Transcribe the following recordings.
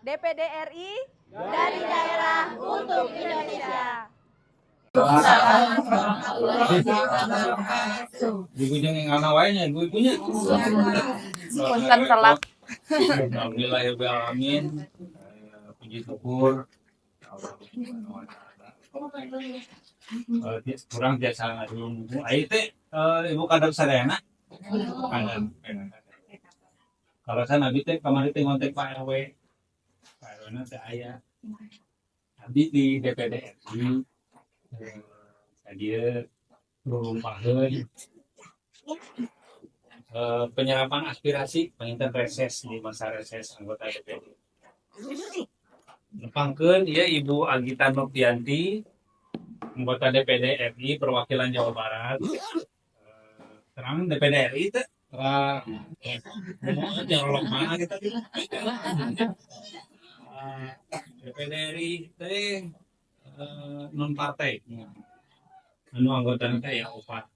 DPD RI dari daerah untuk Indonesia. Ibunya yang anak wayanya, ibunya. Punten telat. Alhamdulillah alamin. Puji syukur. Kurang biasa ibu. Ayo teh ibu kadang sadayana. Kadang. Kalau saya nabi teh kemarin teh ngontek Pak RW. Pak RW nanti ayah. Abdi di DPD RI. Dia berumpaheun penyerapan aspirasi penginten reses di masa reses anggota DPD. Nepangkeun ieu Ibu Agita Nurtianti, anggota DPD RI perwakilan Jawa Barat. Terang DPD RI teh nyolok mana kita DPD RI teh non partai. Anu anggota teh ya opat.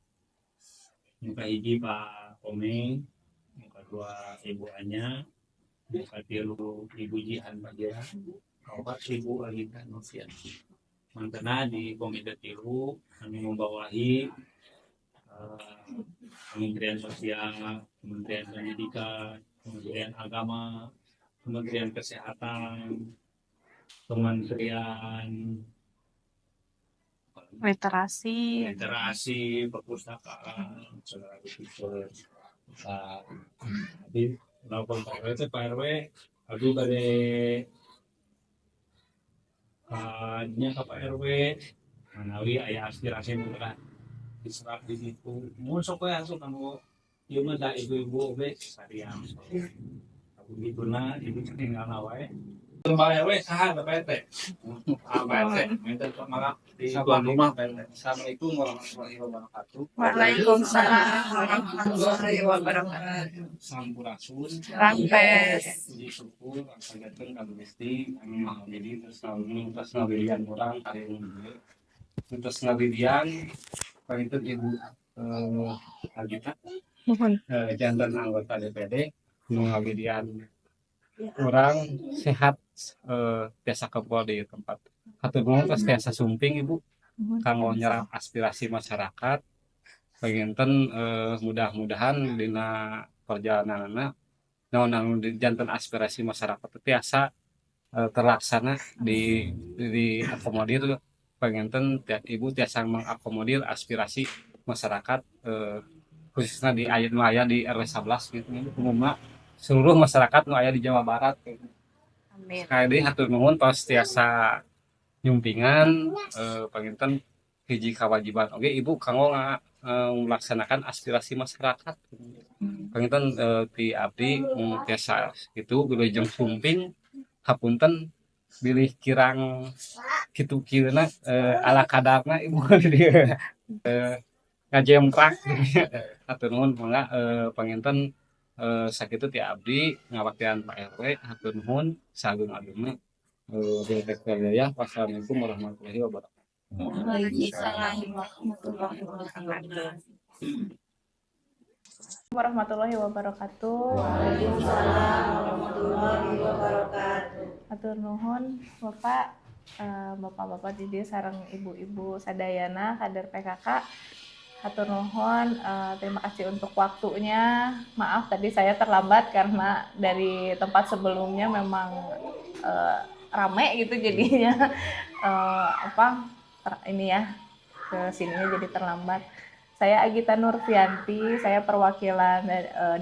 Muka hiji Pak Komeng, muka dua Ibu Anya, muka tilu Ibu Jihan Bajira, keempat Ibu Agita Nurtianti. Mantena di komite tilu kami membawahi Kementerian Sosial, Kementerian Pendidikan, Kementerian Agama, Kementerian Kesehatan, Kementerian Literasi, perpustakaan, segala gitu. Jadi, lakukan Pak RW itu Pak RW, aduh dari nya ke Pak RW, manawi ayah aspirasi mereka diserap di situ. Musuk ya asup kamu, ieu mah da ibu-ibu oge sariam. Begitu na ibu tinggal nawae. Pak RW saha Pak RT? Pak RT, minta maaf di tuan rumah Pak RT. Assalamualaikum warahmatullahi wabarakatuh. Waalaikumsalam warahmatullahi wabarakatuh. Sampurasun. Rampes. Puji syukur angsagatkeun ka Gusti anu maha jadi terus ngawilian urang kali ini. Terus ngawilian panginten Ibu Agita jantan anggota DPD nu ngawilian urang sehat biasa kebal di tempat. Hatur nuhun tos tiasa sumping Ibu kanggo nyerap aspirasi masyarakat. Panginten mudah-mudahan dina perjalananna naon janten aspirasi masyarakat tiasa terlaksana di akomodir. Panginten Ibu tiasa mengakomodir aspirasi masyarakat khususnya di aya di RW 11 gitu umumna seluruh masyarakat nu aya di Jawa Barat gitu. Amin. Sekali hatur nuhun tos tiasa nyumpingan panginten hiji kewajiban oge Ibu kanggo melaksanakan aspirasi masyarakat. Panginten ti abdi tiasa kitu wilujeng sumping hapunten bilih kirang kitu kieuna ala kadarna Ibu ngajemprak hatur nuhun mangga panginten sakitu ti abdi ngawaktian Pak RW hatur nuhun sagung-agungna Wassalamualaikum warahmatullahi wabarakatuh. Waalaikumsalam warahmatullahi wabarakatuh. Waalaikumsalam warahmatullahi wabarakatuh. Hatur nuhun Bapak, Bapak-bapak di dieu sareng ibu-ibu sadayana kader PKK. Hatur nuhun, terima kasih untuk waktunya. Maaf tadi saya terlambat karena dari tempat sebelumnya memang rame gitu jadinya ini ya ke sininya jadi terlambat. Saya Agita Nurtianti, saya perwakilan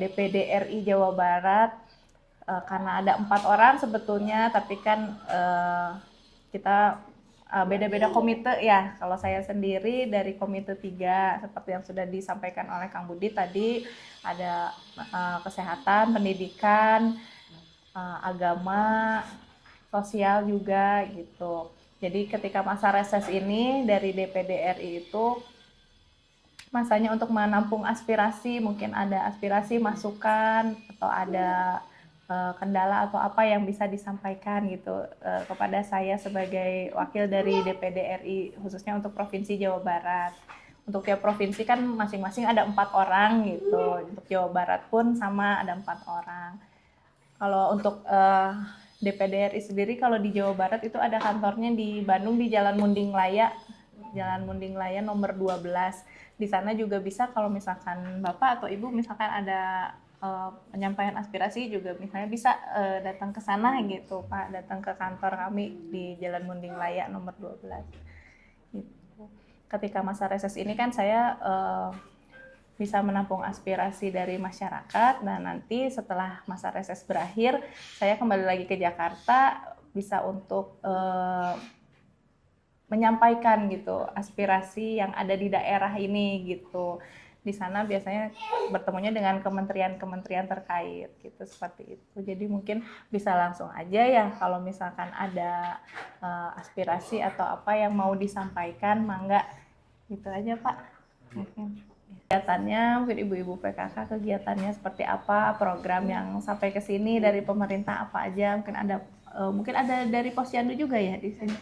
DPD RI Jawa Barat. Karena ada 4 orang sebetulnya, tapi kan kita beda-beda komite ya. Kalau saya sendiri dari komite 3 seperti yang sudah disampaikan oleh Kang Budi tadi, ada kesehatan, pendidikan, agama, sosial juga gitu. Jadi ketika masa reses ini dari DPD RI itu masanya untuk menampung aspirasi, mungkin ada aspirasi masukan atau ada kendala atau apa yang bisa disampaikan gitu kepada saya sebagai wakil dari DPD RI khususnya untuk Provinsi Jawa Barat. Untuk tiap provinsi kan masing-masing ada 4 orang gitu. Untuk Jawa Barat pun sama ada 4 orang. Kalau untuk DPD RI sendiri kalau di Jawa Barat itu ada kantornya di Bandung di Jalan Munding Laya. Jalan Munding Laya nomor 12. Di sana juga bisa kalau misalkan Bapak atau Ibu misalkan ada penyampaian aspirasi juga misalnya bisa datang ke sana gitu Pak, datang ke kantor kami di Jalan Munding Laya nomor 12. Gitu. Ketika masa reses ini kan saya bisa menampung aspirasi dari masyarakat. Nah, nanti setelah masa reses berakhir, saya kembali lagi ke Jakarta bisa untuk menyampaikan gitu aspirasi yang ada di daerah ini gitu. Di sana biasanya bertemunya dengan kementerian-kementerian terkait gitu seperti itu. Jadi mungkin bisa langsung aja ya kalau misalkan ada aspirasi atau apa yang mau disampaikan, mangga gitu aja Pak. Mungkin. Kegiatannya, mungkin ibu-ibu PKK kegiatannya seperti apa, program yang sampai ke sini dari pemerintah apa aja, mungkin ada dari Posyandu juga ya di sini.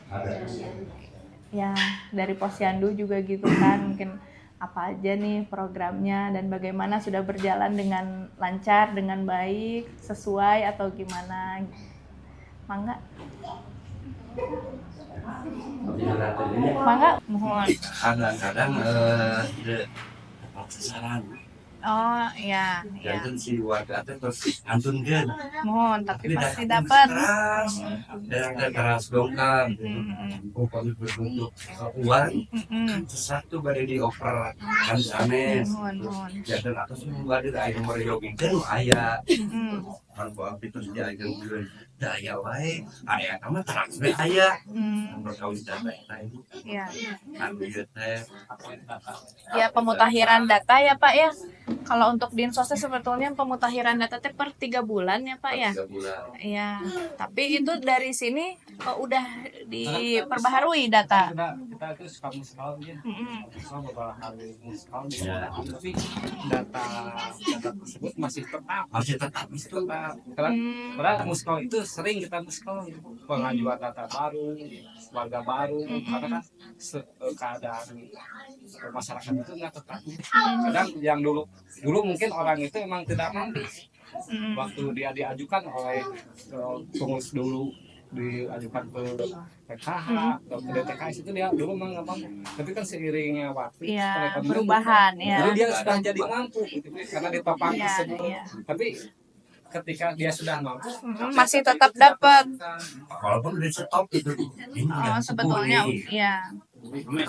Ya, dari Posyandu juga gitu kan, mungkin apa aja nih programnya dan bagaimana sudah berjalan dengan lancar, dengan baik, sesuai atau gimana. Mangga. Mangga, mohon. Kadang-kadang sasaran. Oh iya, iya. Jangan si warga itu terus antunkan. Mohon, tapi pasti dapat. Dan keras dongkang. Pokoknya berbentuk uang. Satu bari dioper kan sanes. Mohon. Jadi atas bari air nomor jogging kan aya. Kan bawa itu dia aja daya wae. Aya sama terang we aya. Berkawin data itu. Iya. Ambil teh. Ya pemutahiran data ya Pak ya. Kalau untuk Dinsosnya sebetulnya pemutahiran data per 3 bulan ya Pak ya. 3 bulan. Iya. Tapi itu dari sini udah diperbaharui data. Kita itu suka muskal ya. Muskal beberapa hari muskal di tapi data tersebut masih tetap karena muskal itu sering kita muskal pengajuan data baru, warga baru, karena kan keadaan masyarakat itu nggak tetap. Kadang yang dulu mungkin orang itu emang tidak mampu waktu dia diajukan oleh pengurus dulu diajukan ke PKH atau ke DTKS itu dia dulu memang nggak mampu, tapi kan seiringnya waktu perubahan ya. Jadi dia sudah jadi mampu gitu, karena ditopang tersebut. Tapi ketika dia sudah mampu masih tetap dapat. Walaupun udah stop itu. Sebetulnya ya.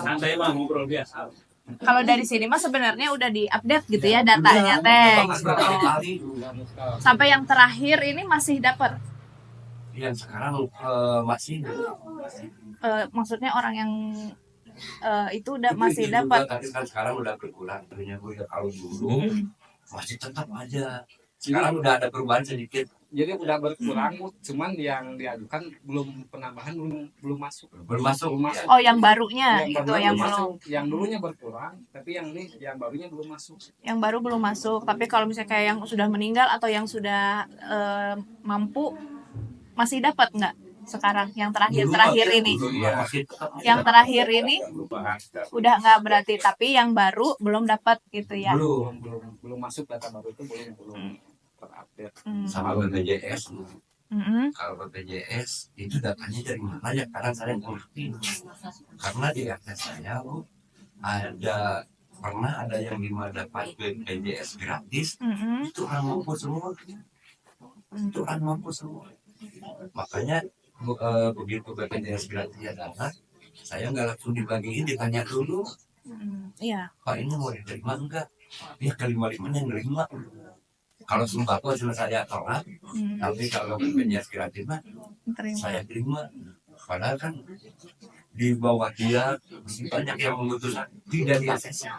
Santai mah ngobrol biasa. Kalau dari sini mah sebenarnya udah diupdate gitu ya datanya teh. Sampai yang terakhir ini masih dapat. Yang sekarang masih. Maksudnya orang yang itu udah masih dapat. Tapi kan sekarang udah berkurang. Tadinya gue kalau dulu masih tetap aja. Sekarang udah ada perubahan sedikit. Jadi udah berkurang, cuman yang diajukan penambahan belum masuk. Belum masuk. Oh, yang barunya yang itu yang belum. Yang dulunya berkurang, tapi yang barunya belum masuk. Yang baru belum masuk, tapi kalau misalnya kayak yang sudah meninggal atau yang sudah mampu masih dapat nggak sekarang yang terakhir ini? Yang terakhir ini udah nggak berarti, tapi yang baru belum dapat gitu ya? Belum masuk data baru itu belum terupdate. Sama BPJS. Kalau BPJS itu datanya dari mana ya? Karena saya ngerti. Karena di RT saya pernah ada yang dapat BPJS gratis. Itu orang mampu semua. Makanya begitu BPJS gratis datang, saya nggak langsung dibagiin, ditanya dulu. Iya. Pak, ini mau diterima enggak? Ya kelima-limanya yang nerima. Kalau sembako cuma saya tolak, tapi kalau BPJS gratis mah saya terima. Padahal kan di bawah dia banyak yang memutuskan tidak diakses.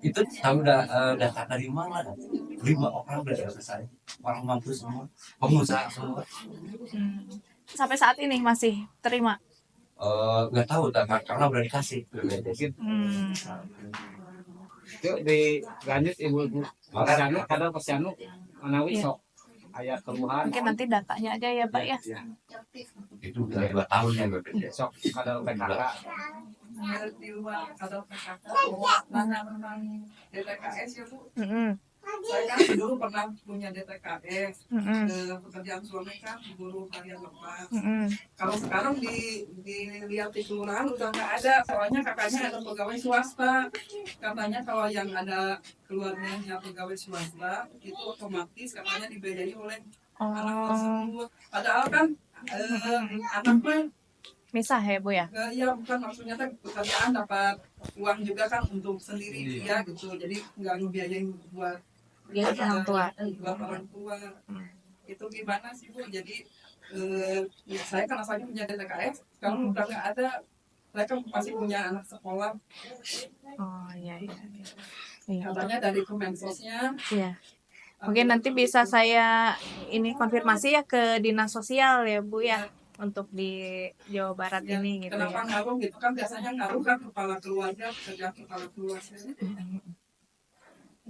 Itu tahu data dari mana? 5 orang udah selesai, orang mampu semua, pengusaha semua. Sampai saat ini masih terima? Nggak tahu, karena udah dikasih. Yuk dilanjut ibu-ibu. Posyandu manawi sok ayat keluhan. Mungkin nanti datanya aja ya Pak ya. Itu udah 2 tahun ya BPJS. Sok kadal PKK. Di luar kadal PKK. Mana memang DTKS ya Bu? Saya kan dulu pernah punya DTKS, pekerjaan suami kan guru harian lepas. Kalau sekarang dilihat di kelurahan udah nggak ada, soalnya kakaknya ada pegawai swasta. Katanya kalau yang ada keluarganya pegawai swasta itu otomatis katanya dibiayai oleh anak tersebut. Padahal kan anaknya Misah ya Bu ya? ya bukan, maksudnya kan pekerjaan dapat uang juga kan untuk sendiri dia gitu, jadi nggak ngebiayain buat Orang tua. buat orang tua. Itu gimana sih Bu? Jadi saya kan asalnya punya DTKS, sekarang udah nggak ada. Saya kan masih punya anak sekolah, Oh iya. Iya. katanya dari Kemensosnya. Iya. Mungkin nanti bisa saya ini konfirmasi ya ke dinas sosial ya Bu ya, untuk di Jawa Barat Ya, ini gitu kenapa ya. ngaruh gitu kan, biasanya ngaruh kan kepala keluarga, pekerjaan kepala keluarga.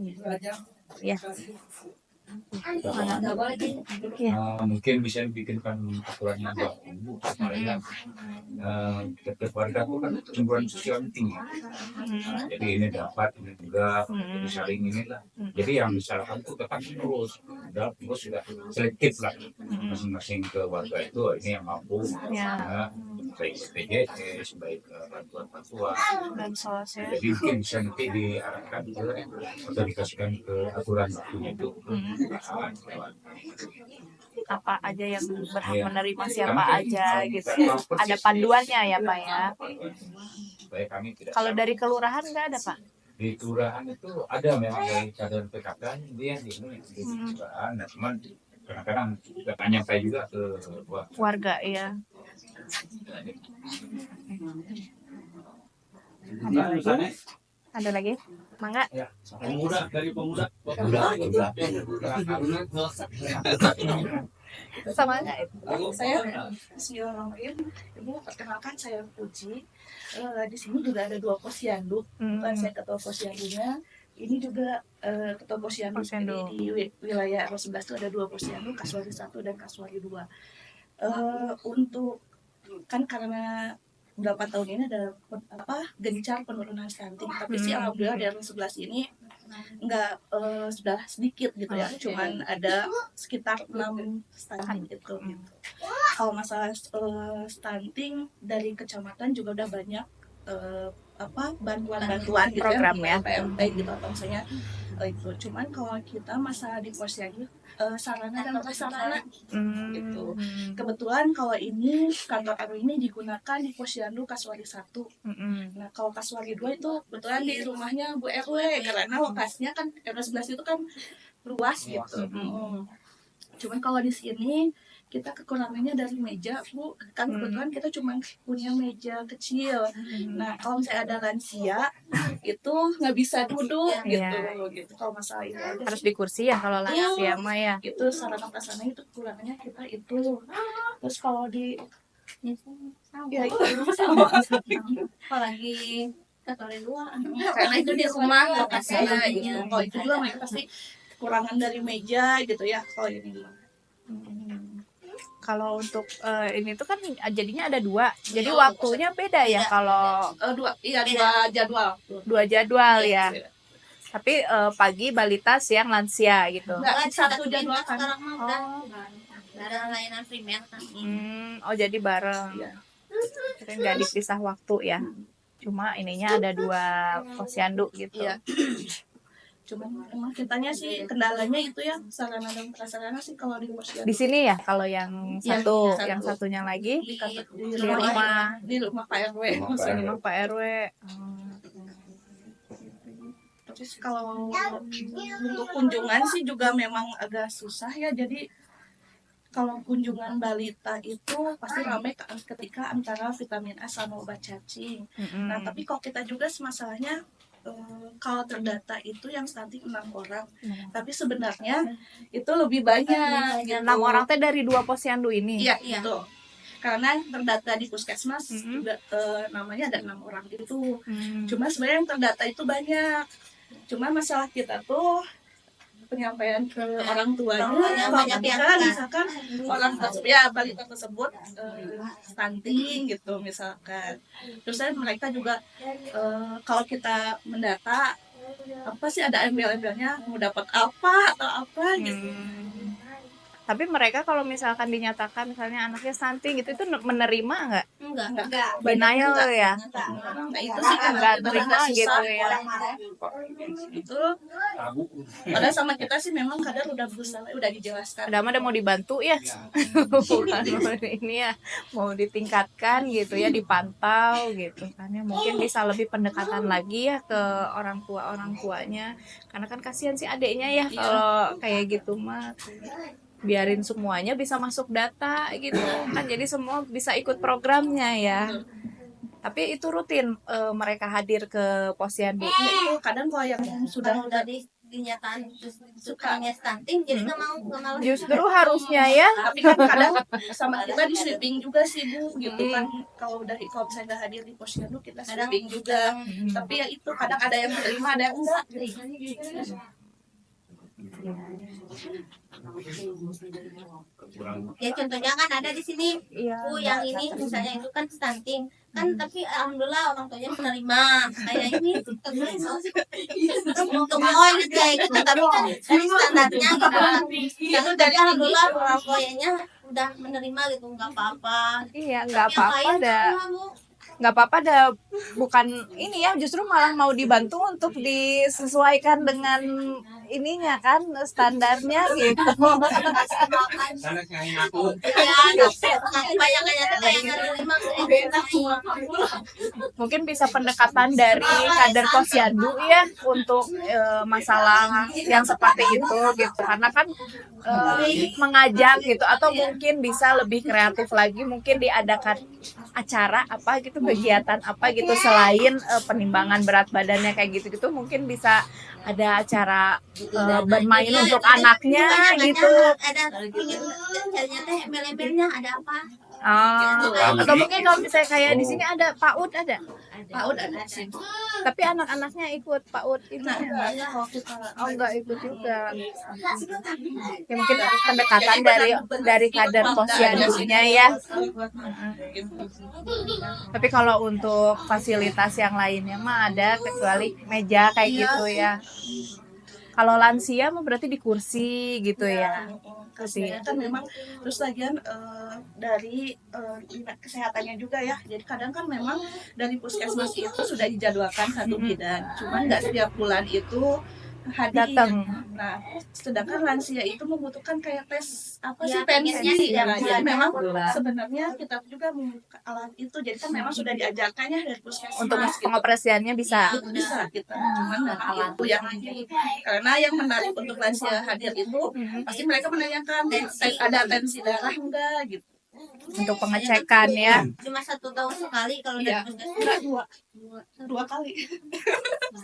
Itu aja. Iya. Nggak boleh gitu. Mungkin bisa dibikinkan aturannya buat ibu supaya setiap keluarga itu kan pertumbuhan sosial tinggi. Nah, jadi ini dapat, ini juga, jadi saling inilah. Jadi yang disalahkan itu tetap terus sudah selektif lah masing-masing keluarga itu ini yang mampu, baik BPJS, baik bantuan-bantuan. Dan sosial. Jadi mungkin bisa nanti diarahkan ke atau dikasihkan ke aturan waktunya itu. Apa aja yang berhak Iya. menerima siapa aja gitu. Ada panduannya ya Pak ya. Supaya kami tidak Kalau dari kelurahan nggak ada Pak? di kelurahan itu ada memang dari kader PKK dia di kelurahan, nah cuman kadang-kadang kita nyampe juga ke Warga ya. Ada lagi? Mangga. Pemuda dari pemuda. Sama aja. Saya Bismillahirrahmanirrahim. Ibu, perkenalkan saya Puji. Di sini juga ada 2 posyandu. Bukan saya ketua posyandunya. Ini juga ketua posyandu. Posyandu. Di wilayah RW 11 itu ada 2 posyandu, Kaswari 1 dan Kaswari 2. Untuk kan karena 8 tahun ini ada gencar penurunan stunting, tapi sih alhamdulillah di RW 11 ini enggak sudah sedikit gitu ya, cuman ada sekitar 6 stunting gitu. Kalau masalah stunting dari kecamatan juga udah banyak bantuan-bantuan gitu Program ya. PMP gitu atau misalnya itu. Cuman kalau kita masalah di posyandu sarana dan prasarana gitu. Kebetulan kalau ini kantor RW ini digunakan di posyandu Kaswari 1. Nah, kalau Kaswari 2 itu kebetulan di rumahnya Bu RW karena lokasinya kan RW 11 itu kan luas gitu. Cuman kalau di sini kita kekurangannya dari meja, Bu. Kan kebetulan kita cuma punya meja kecil. Nah, kalau misalnya ada lansia itu nggak bisa duduk gitu. Kalau masalah itu aja Harus di kursi ya kalau lansia mah ya. itu sarana prasarana itu kekurangannya kita itu. Terus kalau di ya itu sama Apalagi Kaswari 2 karena itu di rumah lokasinya Iya. gitu. Kalau itu juga mereka pasti kekurangan dari meja gitu ya. Kalau ini Kalau untuk ini tuh kan jadinya ada 2. Jadi waktunya beda ya kalau dua jadwal. 2 jadwal ya. Tapi pagi balita, siang lansia gitu. Enggak, satu jadwal kan. sekarang mah udah nggak ada layanan primer kan. Oh jadi bareng. Iya. Jadi nggak dipisah waktu ya. Cuma ininya ada 2 posyandu gitu. Iya. Cuman emang kitanya sih kendalanya itu ya sarana dan prasarana sih kalau di posyandu. Di sini ya kalau yang Yang satu, satu. yang satunya lagi di di rumah Pak RW. di rumah Pak RW. Terus kalau untuk kunjungan sih juga memang agak susah ya. Jadi kalau kunjungan balita itu pasti ramai ketika antara vitamin A sama obat cacing. Nah, tapi kalau kita juga masalahnya kalau terdata itu yang stunting 6 orang, tapi sebenarnya itu lebih banyak. 6 orang teh dari 2 posyandu ini. Iya, itu. Karena terdata di puskesmas juga namanya ada 6 orang itu. Cuma sebenarnya yang terdata itu banyak. Cuma masalah kita tuh penyampaian ke orang tuanya, kalau misalkan orang tersebut ya balita tersebut stunting gitu misalkan. Terus mereka juga kalau kita mendata apa sih ada embel-embelnya mau dapat apa atau apa gitu. Tapi mereka kalau misalkan dinyatakan misalnya anaknya stunting gitu, itu menerima nggak? Enggak. Denial ya? Nah itu sih kan Nggak kita terima susah gitu ya? itu. tabu. Padahal sama kita sih memang kadang udah berusaha, udah dijelaskan. Ada mah mau dibantu ya? Bukan mau ini ya, mau ditingkatkan gitu ya, dipantau gitu kan ya. Mungkin bisa lebih pendekatan lagi ya ke orang tuanya, karena kan kasihan si adeknya ya kalau kayak gitu mah. Biarin semuanya bisa masuk data gitu kan, jadi semua bisa ikut programnya ya. Tapi itu rutin mereka hadir ke posyandu. Itu kadang kalau yang sudah Kalau udah dinyatain terus sukanya stunting, jadi nggak mau. Justru harusnya ya. tapi kan kadang sama kita di sweeping juga sih Bu gitu kan, kalau misalnya nggak hadir di posyandu kita sweeping juga. Tapi ya itu kadang ada yang menerima ada yang enggak gitu. Ya contohnya kan ada di sini, yang ini misalnya itu kan stunting kan, tapi alhamdulillah orang tuanya menerima. Kayak ini untuk ini kayak gitu, tapi kan standarnya gitu kan. Itu dari alhamdulillah orang tuanya udah menerima gitu, nggak apa-apa. Iya, nggak Yang apa-apa lain ada. semua, Bu. Nggak apa-apa ada, bukan ini ya, justru malah mau dibantu untuk disesuaikan dengan ininya kan, standarnya gitu. Karena kayak aku Ya, banyak yang menerima. Mungkin bisa pendekatan dari kader posyandu ya untuk masalah yang seperti itu gitu, karena kan mengajak gitu, atau mungkin bisa lebih kreatif lagi, mungkin diadakan acara apa gitu, kegiatan apa gitu selain penimbangan berat badannya kayak gitu mungkin bisa ada acara bermain untuk anaknya gitu. Ada ingin carinya teh embel-embelnya ada apa? Atau mungkin kalau misalnya kayak di sini ada PAUD, ada PAUD ada sih. tapi anak-anaknya ikut PAUD itu Nah, ya? waktu itu Oh, enggak ikut juga. Ya mungkin pendekatan dari kader posyandunya ya. Tapi kalau untuk fasilitas yang lainnya mah ada, kecuali meja kayak gitu ya. Kalau lansia mah berarti di kursi gitu ya. Kasihan kan memang, terus lagian dari kesehatannya juga ya. Jadi kadang kan memang dari puskesmas itu sudah dijadwalkan satu bidan, cuman nggak setiap bulan itu hadir. Datang. Nah, sedangkan lansia itu membutuhkan kayak tes apa sih, Ya, pensi pensi. ya. Jadi memang Bulan. sebenarnya kita juga membuka alat itu. Jadi kan memang sudah diajarkannya dari puskesmas. Untuk gitu. pengoperasiannya bisa. Bisa kita, cuman memang itu yang karena yang menarik untuk lansia hadir itu pasti mereka menanyakan ada tensi darah enggak gitu. Untuk pengecekan ya. Cuma 1 tahun sekali kalau Iya, dari puskesmas. enggak dua kali.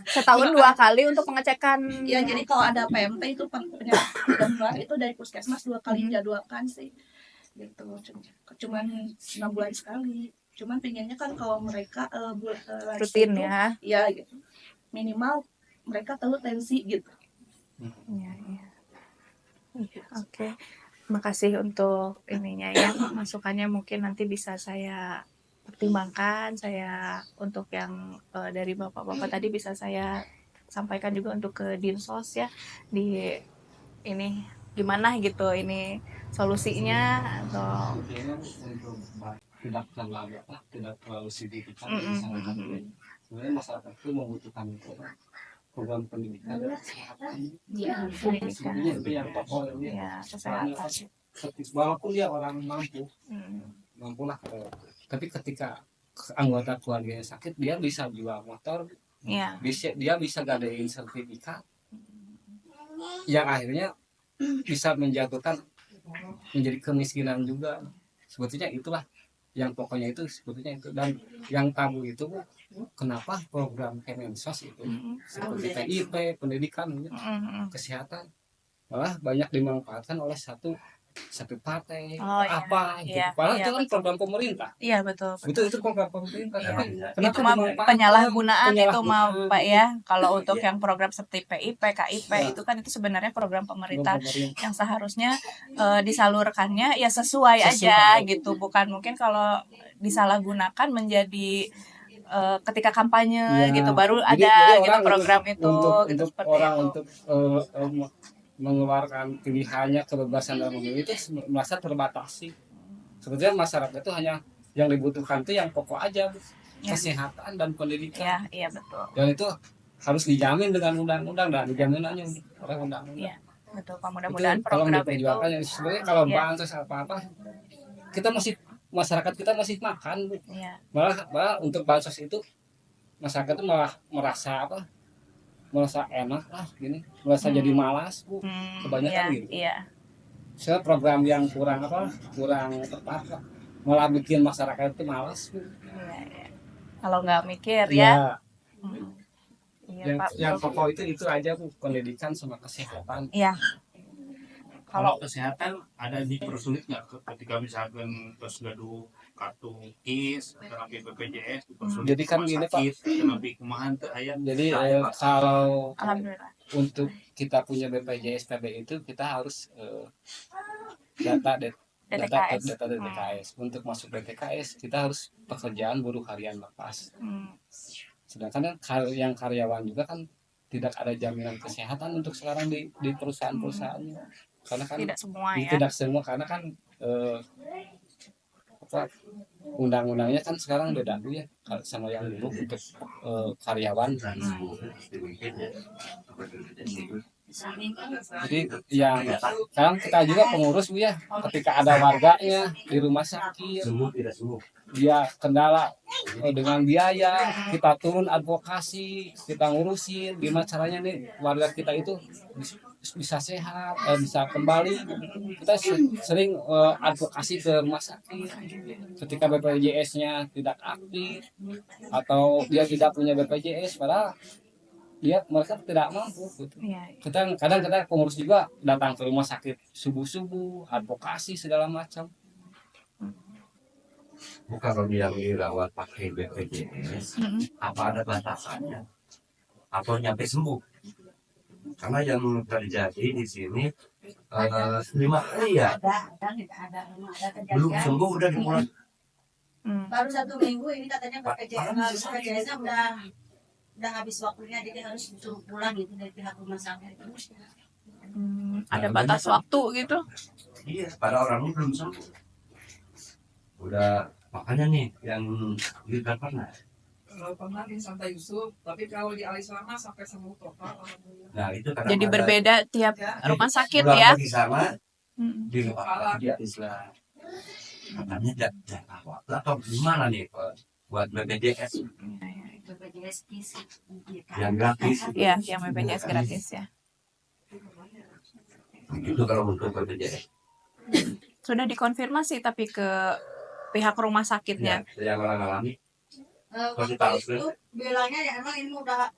Setahun 2 kali untuk pengecekan. Ya jadi kalau ada PMT itu penyakit menular itu dari puskesmas 2 kali jadwalkan sih. Gitu. Cuman 6 bulan sekali. Cuman pinginnya kan kalau mereka Rutin ya. Ya gitu. Minimal mereka tahu tensi gitu. Iya, iya. Oke. Makasih untuk ininya ya, masukannya mungkin nanti bisa saya pertimbangkan. Saya untuk yang dari bapak-bapak tadi bisa saya sampaikan juga untuk ke Dinsos ya, di ini gimana gitu ini solusinya atau tidak terlalu signifikan sebenarnya masyarakat itu membutuhkan program pendidikan dan kesehatan. pendidikan Sebenarnya itu yang pokok ya, kesehatan. walaupun dia orang mampu lah, tapi ketika anggota keluarganya sakit, dia bisa jual motor, Iya. dia bisa gadein sertifikat yang akhirnya bisa menjatuhkan menjadi kemiskinan juga. Sebetulnya itulah yang pokoknya itu, sebetulnya itu. Dan yang tabu itu kenapa program Kemensos itu seperti PIP, pendidikan, kesehatan malah banyak dimanfaatkan oleh satu partai apa gitu. Iya, Padahal iya, itu kan program pemerintah. Iya betul. Itu program pemerintah. Iya. Tapi Itu mah dimanfaatkan? penyalahgunaan itu Penyalahgunaan. mah Pak ya. Kalau untuk yang program seperti PIP, KIP itu kan itu sebenarnya program pemerintah yang seharusnya disalurkannya ya sesuai aja gitu. Bukan mungkin kalau disalahgunakan menjadi ketika kampanye Ya, gitu baru jadi ada gitu orang program itu gitu untuk seperti orang itu. untuk mengeluarkan pilihannya kebebasan dalam memilih itu merasa terbatasi. Sebetulnya masyarakat itu hanya yang dibutuhkan itu yang pokok aja, Ya. kesehatan dan pendidikan. Iya, iya betul. Dan itu harus dijamin dengan undang-undang dan dijaminannya oleh undang-undang. Iya, betul Pak. Mudah-mudahan Itu kalau program itu diperjuangkan ya sebenarnya kalau Iya. bansos apa-apa kita masih masyarakat kita masih makan Bu. iya, Malah untuk bansos itu masyarakat itu malah merasa apa? Merasa enak lah gini, merasa jadi malas Bu. Kebanyakan iya, gitu. iya. Saya program yang kurang tepat lah. Malah bikin masyarakat itu malas Bu. Iya, iya. Kalau nggak mikir ya. Iya, Pak. Yang pokok itu aja Bu, pendidikan sama kesehatan. Iya. Kalau kesehatan ada dipersulit nggak ketika misalkan tergaduh kartu KIS, terapi BPJS, dipersulit Jadi kan rumah gini, sakit, terapi kumahan tuh ayam. Jadi kalau Alhamdulillah. untuk kita punya BPJS PB itu kita harus data DTKS. Untuk masuk DTKS kita harus pekerjaan buruh harian lepas. Sedangkan yang karyawan juga kan tidak ada jaminan kesehatan untuk sekarang di perusahaan-perusahaannya. Karena kan Tidak semua ya. tidak semua karena kan undang-undangnya kan sekarang beda tuh ya sama yang dulu untuk karyawan. Jadi yang sekarang kita juga pengurus Bu ya, ketika ada warganya di rumah sakit dia kendala dengan biaya, kita turun advokasi, kita ngurusin gimana caranya nih warga kita itu bisa sehat, bisa kembali. Kita sering advokasi ke rumah sakit ketika BPJS-nya tidak aktif atau dia tidak punya BPJS padahal mereka tidak mampu gitu. Iya. Kadang kita pengurus juga datang ke rumah sakit subuh-subuh, advokasi segala macam. Bukan kalau dia dirawat pakai BPJS, apa ada batasannya? Atau nyampe sembuh? Karena yang terjadi di sini 5 hari ya, belum sembuh udah dimulai. Baru 1 minggu ini katanya BPJS-nya udah habis waktunya, jadi harus disuruh pulang gitu dari pihak rumah sakit. Ada batas waktu gitu. Iya, pada orang ini belum sembuh. Udah makanya nih yang tidak pernah. Kalau pernah di Santa Yusuf, tapi kalau di Alisrama sampai sembuh total. Nah itu Jadi berbeda tiap rumah sakit udah ya. di sana di luar Dia Islam. katanya jatah waktu atau gimana nih buat BPJS BPJS yang gratis Iya, yang BPJS gratis ya. itu kalau untuk BPJS Sudah dikonfirmasi tapi ke pihak rumah sakitnya. ya, yang orang alami waktu itu bilangnya ya emang ini udah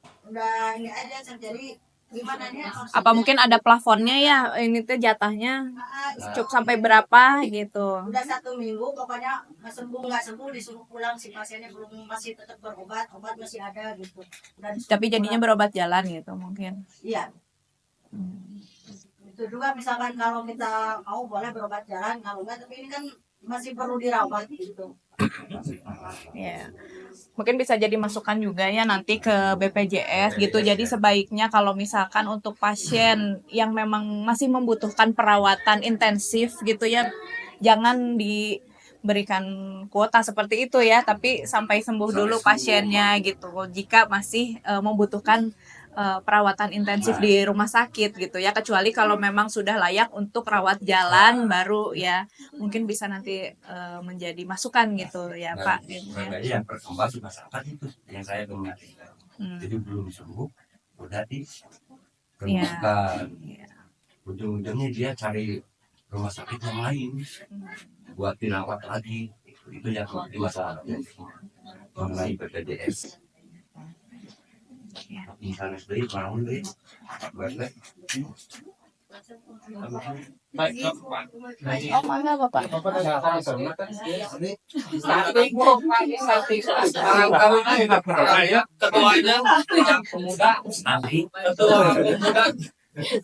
ini aja terjadi gimana nih Apa mungkin ada plafonnya ya? Ini tuh jatahnya cukup sampai berapa gitu. udah 1 minggu pokoknya nggak sembuh disuruh pulang, si pasiennya masih tetap obat masih ada gitu. Tapi jadinya berobat jalan gitu mungkin. Iya. Itu juga misalkan kalau kita mau boleh berobat jalan, kalau enggak tapi ini kan masih perlu dirawat gitu. Ya, mungkin bisa jadi masukan juga ya nanti ke BPJS gitu. Jadi sebaiknya kalau misalkan untuk pasien yang memang masih membutuhkan perawatan intensif gitu ya, jangan diberikan kuota seperti itu ya, tapi sampai sembuh dulu pasiennya gitu. Jika masih membutuhkan perawatan intensif di rumah sakit gitu ya, kecuali kalau memang sudah layak untuk rawat jalan baru ya mungkin bisa nanti menjadi masukan gitu ya Pak. Jadi yang berkembang di masyarakat itu yang saya dengar jadi belum sembuh udah dikeluarkan ujung-ujungnya dia cari rumah sakit yang lain buat dirawat lagi itu yang di masalah mengenai BPJS. Misalnya sendiri mau nih buat Oh mana Bapak? Ketuanya yang pemuda, nanti ketua pemuda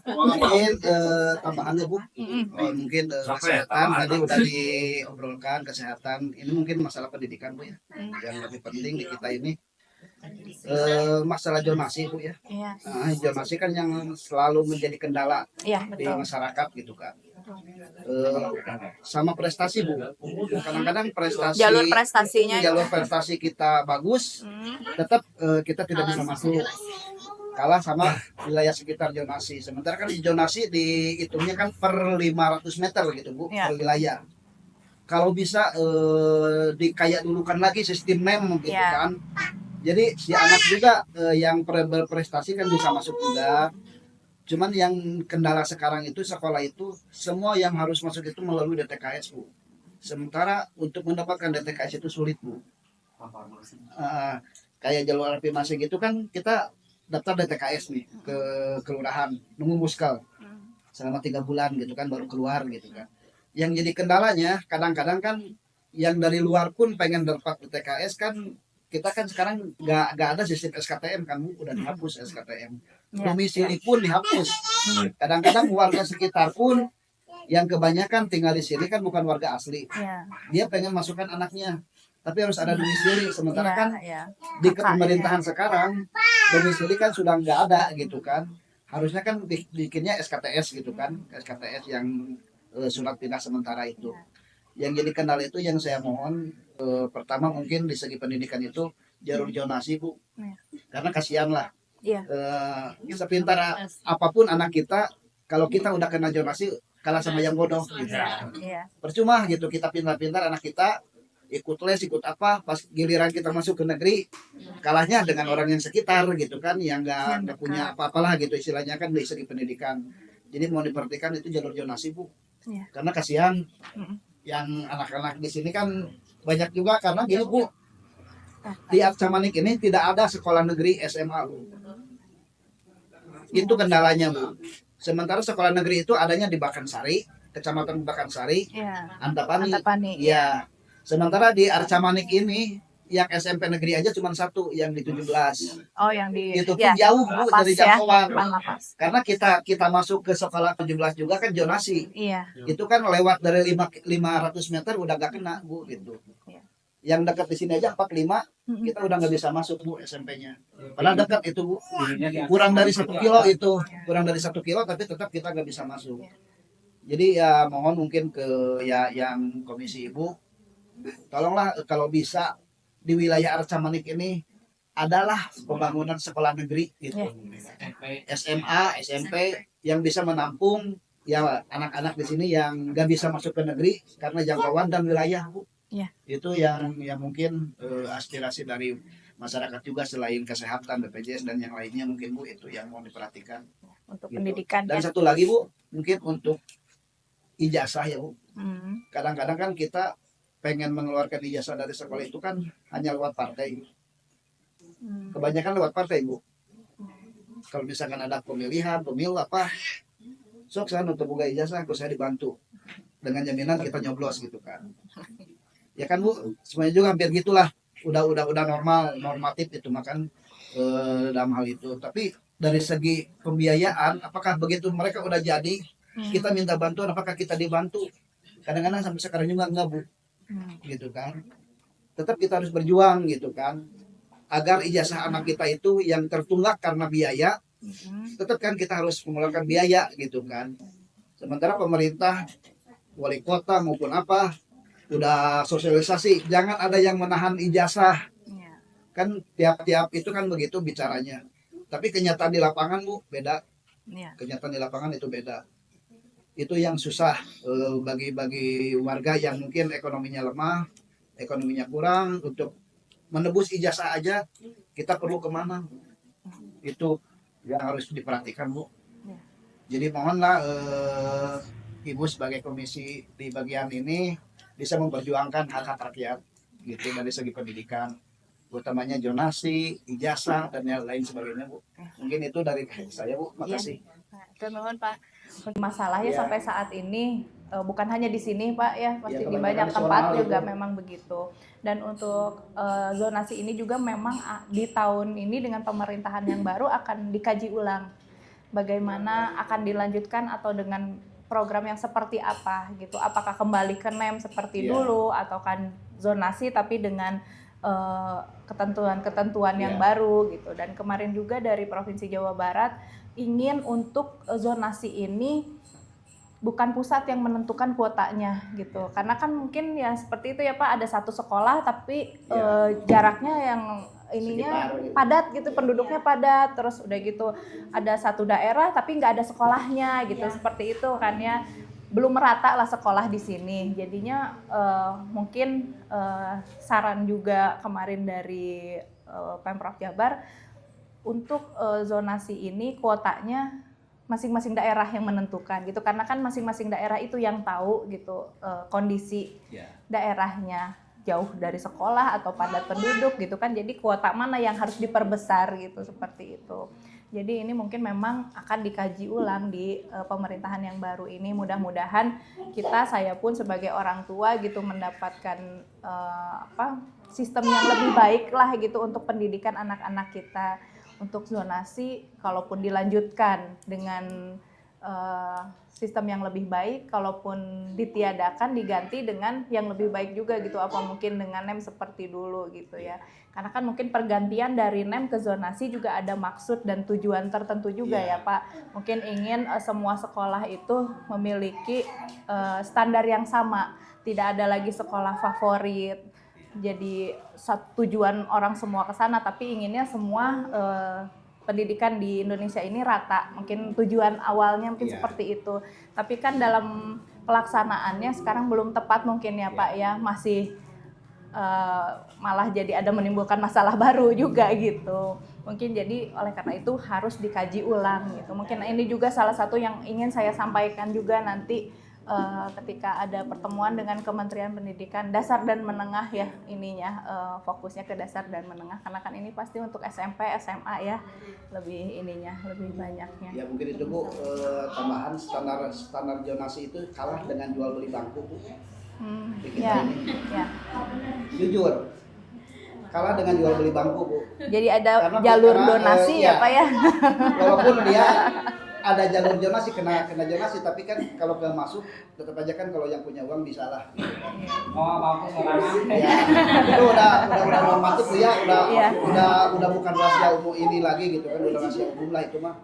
Mungkin tambahannya Bu, mungkin kesehatan tadi udah diobrolkan, kesehatan ini mungkin masalah pendidikan Bu ya, yang lebih penting di kita ini masalah zonasi Bu ya. Iya. Nah, zonasi kan yang selalu menjadi kendala Iya, di betul. masyarakat gitu kan. Sama prestasi Bu, kadang-kadang prestasi Jalur prestasinya jalur prestasi kita bagus, tetap kita tidak bisa masuk, kalah sama wilayah sekitar zonasi. Sementara kan di zonasi dihitungnya kan per 500 meter gitu Bu, Ya. per wilayah. Kalau bisa dikayak dulukan lagi sistem NEM gitu Ya. kan. Jadi si anak juga yang berprestasi kan bisa masuk juga. Cuman yang kendala sekarang itu sekolah itu semua yang harus masuk itu melalui DTKS Bu. Sementara untuk mendapatkan DTKS itu sulit Bu. Kayak jalur afirmasi gitu kan kita daftar DTKS nih ke kelurahan, nunggu muskal selama 3 bulan gitu kan baru keluar gitu kan. Yang jadi kendalanya kadang-kadang kan yang dari luar pun pengen dapat DTKS kan, kita kan sekarang nggak ada sistem SKTM kan Bu, udah dihapus SKTM. Domisili pun dihapus. Kadang-kadang warga sekitar pun yang kebanyakan tinggal di sini kan bukan warga asli. Iya. Dia pengen masukkan anaknya, tapi harus ada domisili. Sementara Iya, kan iya. di pemerintahan sekarang domisili kan sudah nggak ada gitu kan. Harusnya kan bikinnya SKTS gitu kan, SKTS yang surat pindah sementara itu. Yang jadi kendala itu yang saya mohon pertama mungkin di segi pendidikan itu jalur zonasi Bu, karena kasihan lah. Iya. Sepintar apapun anak kita, kalau kita udah kena zonasi kalah sama yang bodoh gitu. Iya. Percuma gitu kita pintar-pintar anak kita ikut les ikut apa, pas giliran kita masuk ke negeri kalahnya dengan orang yang sekitar gitu kan, yang nggak punya apa-apalah gitu istilahnya kan dari segi pendidikan. Jadi mau diperhatikan itu jalur zonasi Bu, Iya. karena kasihan yang anak-anak di sini kan banyak juga karena gini Bu, di Arcamanik ini tidak ada sekolah negeri SMA Bu. Itu kendalanya Bu. Sementara sekolah negeri itu adanya di Bakansari, Kecamatan Bakansari, Iya. Antapani. Antapani. Iya. Sementara di Arcamanik ini yang SMP negeri aja cuma 1 yang di 17. Oh, yang di Itu pun ya, jauh Bu lapas dari ya, jangkauan. depan lapas. Karena kita masuk ke sekolah 17 juga kan zonasi. Iya. Itu kan lewat dari 500 meter udah gak kena Bu gitu. Iya. Yang dekat di sini aja 45 kita udah nggak bisa masuk Bu SMP-nya. Padahal dekat itu Bu, kurang dari 1 kilo itu, kurang dari 1 kilo tapi tetap kita nggak bisa masuk. Jadi ya mohon mungkin ke ya yang komisi Ibu, tolonglah kalau bisa di wilayah Arcamanik ini adalah pembangunan sekolah negeri gitu, SMA, SMP yang bisa menampung ya anak-anak di sini yang nggak bisa masuk ke negeri karena jangkauan dan wilayah Bu. Iya. Itu yang mungkin aspirasi dari masyarakat juga selain kesehatan BPJS dan yang lainnya mungkin Bu, itu yang mau diperhatikan Untuk gitu. pendidikan Dan ya. satu lagi Bu, mungkin untuk ijazah ya Bu. Hmm. Kadang-kadang kan kita pengen mengeluarkan ijazah dari sekolah itu kan hanya lewat partai. Kebanyakan lewat partai Bu. Kalau misalkan ada pemilihan, pemilu apa, sok saya untuk buka ijazah, aku saya dibantu dengan jaminan kita nyoblos gitu kan. Ya kan Bu, semuanya juga hampir gitulah. Udah normatif itu makan dalam hal itu. Tapi dari segi pembiayaan, apakah begitu mereka udah jadi, kita minta bantuan, apakah kita dibantu? Kadang-kadang sampai sekarang juga enggak Bu, gitu kan. Tetap kita harus berjuang gitu kan, agar ijazah anak kita itu yang tertunggak karena biaya, tetap kan kita harus mengeluarkan biaya gitu kan. Sementara pemerintah, wali kota maupun apa, udah sosialisasi, jangan ada yang menahan ijazah. Kan tiap-tiap itu kan begitu bicaranya. Tapi kenyataan di lapangan Bu, beda. Kenyataan di lapangan itu beda. Itu yang susah bagi warga yang mungkin ekonominya lemah, ekonominya kurang, untuk menebus ijazah aja kita perlu kemana? Itu yang harus diperhatikan Bu. Jadi mohonlah Ibu sebagai komisi di bagian ini bisa memperjuangkan hak-hak rakyat gitu dari segi pendidikan, utamanya zonasi, ijazah dan yang lain sebagainya Bu. Mungkin itu dari saya Bu. Makasih. Terima Pak. Masalahnya sampai saat ini bukan hanya di sini Pak ya, pasti di kebanyakan banyak nasional tempat itu. juga memang begitu. Dan untuk zonasi ini juga memang di tahun ini dengan pemerintahan yang baru akan dikaji ulang. bagaimana akan dilanjutkan atau dengan program yang seperti apa gitu. Apakah kembali ke NEM seperti dulu atau kan zonasi tapi dengan ketentuan-ketentuan yang baru gitu. Dan kemarin juga dari Provinsi Jawa Barat ingin untuk zonasi ini bukan pusat yang menentukan kuotanya gitu. Karena kan mungkin ya seperti itu ya Pak, ada satu sekolah tapi jaraknya yang ininya padat gitu, penduduknya padat, terus udah gitu ada satu daerah tapi nggak ada sekolahnya gitu, seperti itu kan ya, belum merata lah sekolah di sini. Jadinya mungkin saran juga kemarin dari Pemprov Jabar untuk zonasi ini kuotanya masing-masing daerah yang menentukan gitu, karena kan masing-masing daerah itu yang tahu gitu kondisi daerahnya, jauh dari sekolah atau padat penduduk gitu kan, jadi kuota mana yang harus diperbesar gitu, seperti itu. Jadi ini mungkin memang akan dikaji ulang di pemerintahan yang baru ini. Mudah-mudahan saya pun sebagai orang tua gitu mendapatkan sistem yang lebih baik lah gitu untuk pendidikan anak-anak kita. Untuk zonasi, kalaupun dilanjutkan dengan sistem yang lebih baik, kalaupun ditiadakan diganti dengan yang lebih baik juga gitu, apa mungkin dengan NEM seperti dulu gitu ya. Karena kan mungkin pergantian dari NEM ke zonasi juga ada maksud dan tujuan tertentu juga ya Pak. Mungkin ingin semua sekolah itu memiliki standar yang sama, tidak ada lagi sekolah favorit. Jadi tujuan orang semua ke sana, tapi inginnya semua pendidikan di Indonesia ini rata. Mungkin tujuan awalnya mungkin seperti itu. Tapi kan dalam pelaksanaannya sekarang belum tepat mungkin ya Pak ya, masih malah jadi ada menimbulkan masalah baru juga gitu. Mungkin jadi oleh karena itu harus dikaji ulang gitu. Mungkin ini juga salah satu yang ingin saya sampaikan juga nanti ketika ada pertemuan dengan Kementerian Pendidikan Dasar dan Menengah ya, ininya fokusnya ke dasar dan menengah, karena kan ini pasti untuk SMP, SMA ya lebih banyaknya. Ya mungkin itu Bu, tambahan standar zonasi itu kalah dengan jual beli bangku Bu. Ya. Jujur kalah dengan jual beli bangku Bu. Jadi ada jalur donasi ya Pak ya. Walaupun dia ada jalur zonasi, kena zonasi, tapi kan kalau ke masuk tetap aja kan kalau yang punya uang bisa lah. Ya, itu udah normatif ya, udah bukan rahasia umum ini lagi gitu kan, udah rahasia umum lah itu mah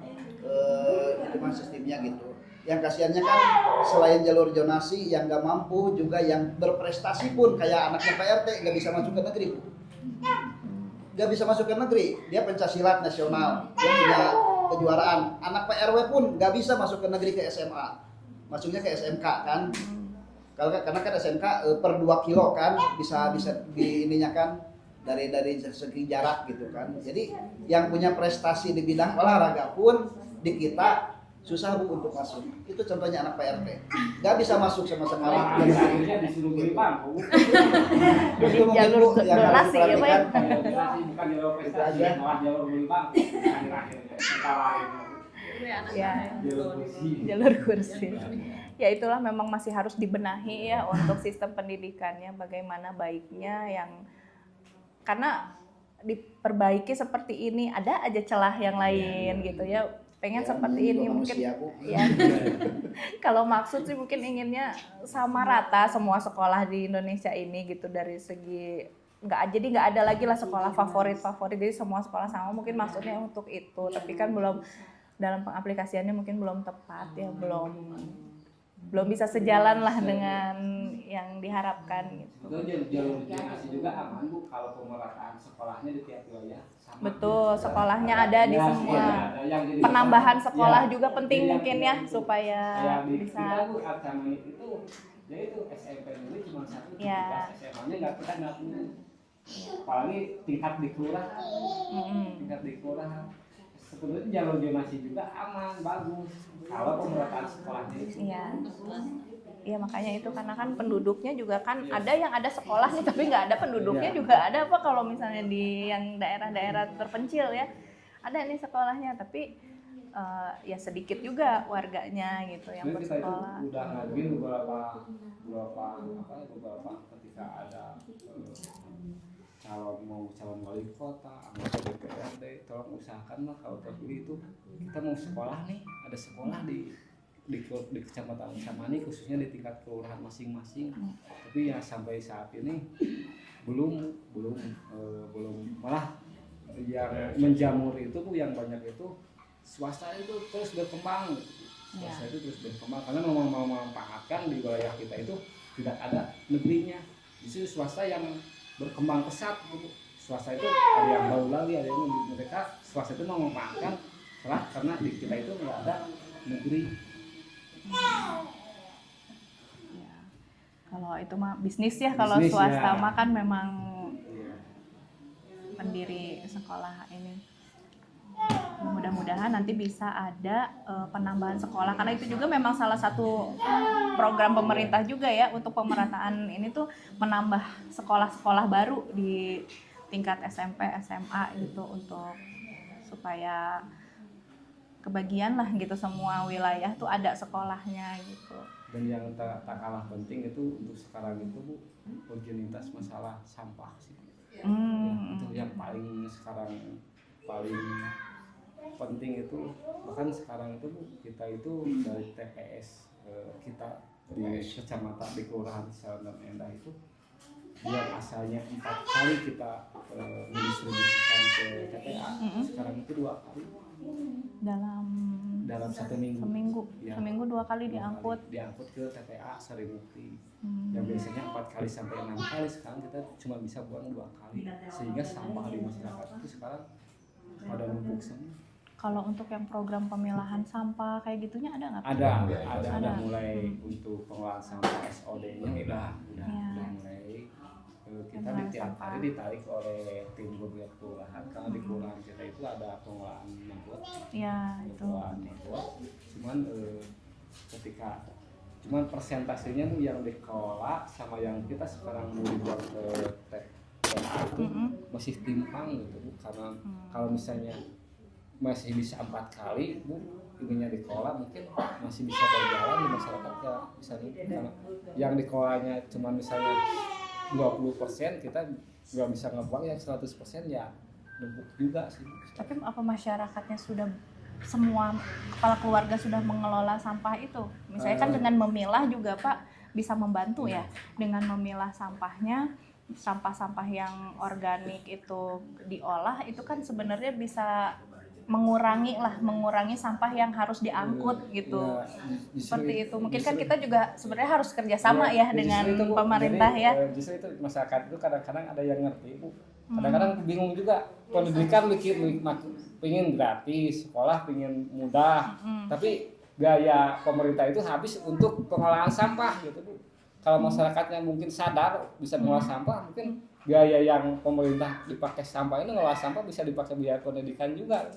sistemnya gitu. Yang kasihannya kan selain jalur zonasi yang nggak mampu juga yang berprestasi pun kayak anaknya Pak RT nggak bisa masuk ke negeri. Nggak bisa masuk ke negeri, dia pencaksilat nasional, dia punya kejuaraan. Anak Pak RW pun nggak bisa masuk ke negeri ke SMA, masuknya ke SMK kan. Karena kan SMK per 2 kilo kan bisa di ininya kan dari segi jarak gitu kan. Jadi yang punya prestasi di bidang olahraga pun di kita susah Bu untuk masuk. Itu contohnya anak Pak RT nggak bisa masuk sama sekali. Akhirnya disuruh beli bangku. Jadi jalur donasi ya Pak ya. Bukan jalur prestasi, malah jalur beli bangku. Ya, jalur kursi. Ya itulah memang masih harus dibenahi ya untuk sistem pendidikannya, bagaimana baiknya yang, karena diperbaiki seperti ini ada aja celah yang lain gitu ya. Pengen seperti ini mungkin ya. Kalau maksud sih mungkin inginnya sama rata semua sekolah di Indonesia ini gitu, dari segi nggak ada lagi lah sekolah favorit, jadi semua sekolah sama, mungkin maksudnya untuk itu, tapi kan belum, dalam pengaplikasiannya mungkin belum tepat ya, belum bisa sejalan lah dengan yang diharapkan gitu. Jalur zonasi juga aman Bu kalau pemerataan sekolahnya di tiap wilayah. Betul, sekolahnya ada di semua. Penambahan sekolah juga penting mungkin ya supaya bisa. Itu jadi itu SMP dulu cuma 1, SMA-nya nggak punya. Apalagi tingkat di kelurahan. Sebetulnya jalur zonasi juga aman, bagus kalau pemerataan sekolahnya itu. Iya makanya itu, karena kan penduduknya juga kan ada yang ada sekolahnya tapi nggak ada penduduknya juga ada apa, kalau misalnya di yang daerah-daerah terpencil ya ada nih sekolahnya tapi ya sedikit juga warganya gitu yang bersekolah. Kita itu udah ngajuin beberapa ketika ada calon wali kota, anggota DPRD, tolong usahakan lah kalau terpilih itu kita mau sekolah nih, ada sekolah di kecamatan Samani khususnya di tingkat kelurahan masing-masing. Tapi ya sampai saat ini belum malah yang menjamur itu yang banyak itu swasta itu terus berkembang. Swasta itu terus berkembang karena mau memanfaatkan di wilayah kita itu tidak ada negerinya. Justru swasta yang berkembang pesat. Swasta itu ada yang baru lagi, ada yang mereka swasta itu memanfaatkan karena di kita itu nggak ada negeri. Ya. Kalau itu mah bisnis ya, kalau swasta mah kan memang pendiri sekolah ini. Mudah-mudahan nanti bisa ada penambahan sekolah karena itu juga memang salah satu program pemerintah juga ya untuk pemerataan ini tuh menambah sekolah-sekolah baru di tingkat SMP, SMA gitu untuk supaya kebagian lah gitu semua wilayah tuh ada sekolahnya gitu. Dan yang tak kalah penting itu untuk sekarang itu Bu, urgenitas masalah sampah sih. Ya, itu yang paling sekarang paling penting itu. Bahkan sekarang itu Bu, kita itu dari TPS kita di kecamatan di kelurahan Selatan Endah itu yang asalnya 4 kali kita mendistribusikan ke TPA, sekarang itu 2 kali dalam 1 minggu. Seminggu 2 kali diangkut ke TPA Sarimukti. Yang biasanya 4 kali sampai 6 kali, sekarang kita cuma bisa buang 2 kali. Sehingga sampah di masyarakat itu sekarang pada numpuk semua. Kalau untuk yang program pemilahan sampah kayak gitunya ada nggak? Ada mulai untuk pengolahan sampah SOD-nya udah mulai. Kita di tiap hari ditarik oleh tim gugur kelurahan karena di kelurahan kita itu ada pengolahan mangkuk. Ya, itu. Cuman persentasenya tuh yang dikelola sama yang kita sekarang mau dibuat ke TPA itu masih timpang gitu Bu. Karena kalau misalnya masih bisa 4 kali Bu, ininya dikelola mungkin masih bisa berjalan di masyarakat ya misalnya. Karena yang dikelolanya cuman misalnya 20%, kita nggak bisa ngebuang yang 100% ya numpuk juga sih. Tapi apa masyarakatnya sudah semua kepala keluarga sudah mengelola sampah itu? Misalnya kan dengan memilah juga Pak bisa membantu ya dengan memilah sampahnya, sampah-sampah yang organik itu diolah itu kan sebenarnya bisa mengurangi sampah yang harus diangkut gitu. Seperti itu. Mungkin kan kita juga sebenarnya harus kerjasama ya dengan itu, pemerintah. Jadi, ya. Justru itu masyarakat itu kadang-kadang ada yang ngerti Bu. Kadang-kadang bingung juga. Pendidikan pingin gratis, sekolah pingin mudah, tapi gaya pemerintah itu habis untuk pengolahan sampah gitu Bu. Kalau masyarakatnya mungkin sadar bisa mengolah sampah, mungkin gaya yang pemerintah dipakai sampah ini ngolah sampah bisa dipakai biaya pendidikan juga.